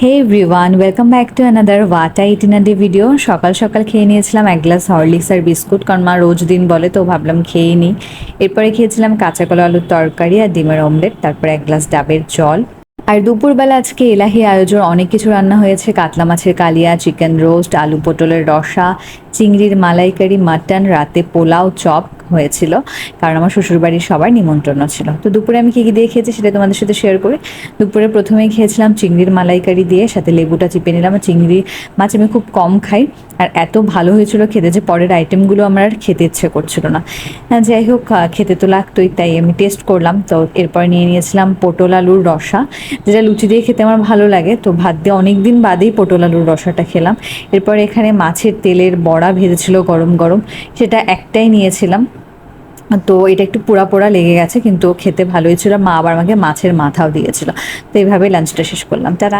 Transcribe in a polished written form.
Hey everyone, welcome back to another ওয়াটা itinerary video. সকাল সকাল খেয়ে নিয়েছিলাম এক গ্লাস হরলিক্স আর বিস্কুট, কারণ মা রোজ দিন বলে, তো ভাবলাম খেয়ে নিই। এরপরে খেয়েছিলাম কাঁচা কলা আলুর তরকারি আর ডিমের অমলেট, তারপরে এক গ্লাস ডাবের জল। আর দুপুরবেলা আজকে এলাহি আয়োজন, অনেক কিছু রান্না হয়েছে। কাতলা মাছের কালিয়া, চিকেন রোস্ট, আলু পটলের রসা, চিংড়ির মালাইকারি, মাটন, রাতে পোলাও, চপ হয়েছিল, কারণ আমার শ্বশুরবাড়ির সবার নিমন্ত্রণ ছিল। তো দুপুরে আমি কী কী দিয়ে খেয়েছি সেটা তোমাদের সাথে শেয়ার করি। দুপুরে প্রথমেই খেয়েছিলাম চিংড়ির মালাইকারি দিয়ে, সাথে লেবুটা চিপে নিলাম। চিংড়ি মাছ আমি খুব কম খাই, আর এত ভালো হয়েছিল খেতে যে পরের আইটেমগুলো আমার আর খেতে ইচ্ছে করছিল না। যাই হোক, খেতে তো লাগতোই, তাই আমি টেস্ট করলাম। তো এরপর নিয়ে নিয়েছিলাম পটল আলুর রসা, যেটা লুচি দিয়ে খেতে আমার ভালো লাগে। তো ভাত দিয়ে অনেক দিন বাদেই পটল আলুর রসাটা খেলাম। এরপর এখানে মাছের তেলের বড়া ভেজেছিল গরম গরম, সেটা একটাই নিয়েছিলাম। তো এটা একটু পোড়া পোড়া লেগে গেছে, কিন্তু খেতে ভালোই ছিল। মা আবার আমাকে মাছের মাথাও দিয়েছিল। তো এইভাবে লাঞ্চটা শেষ করলাম। তারা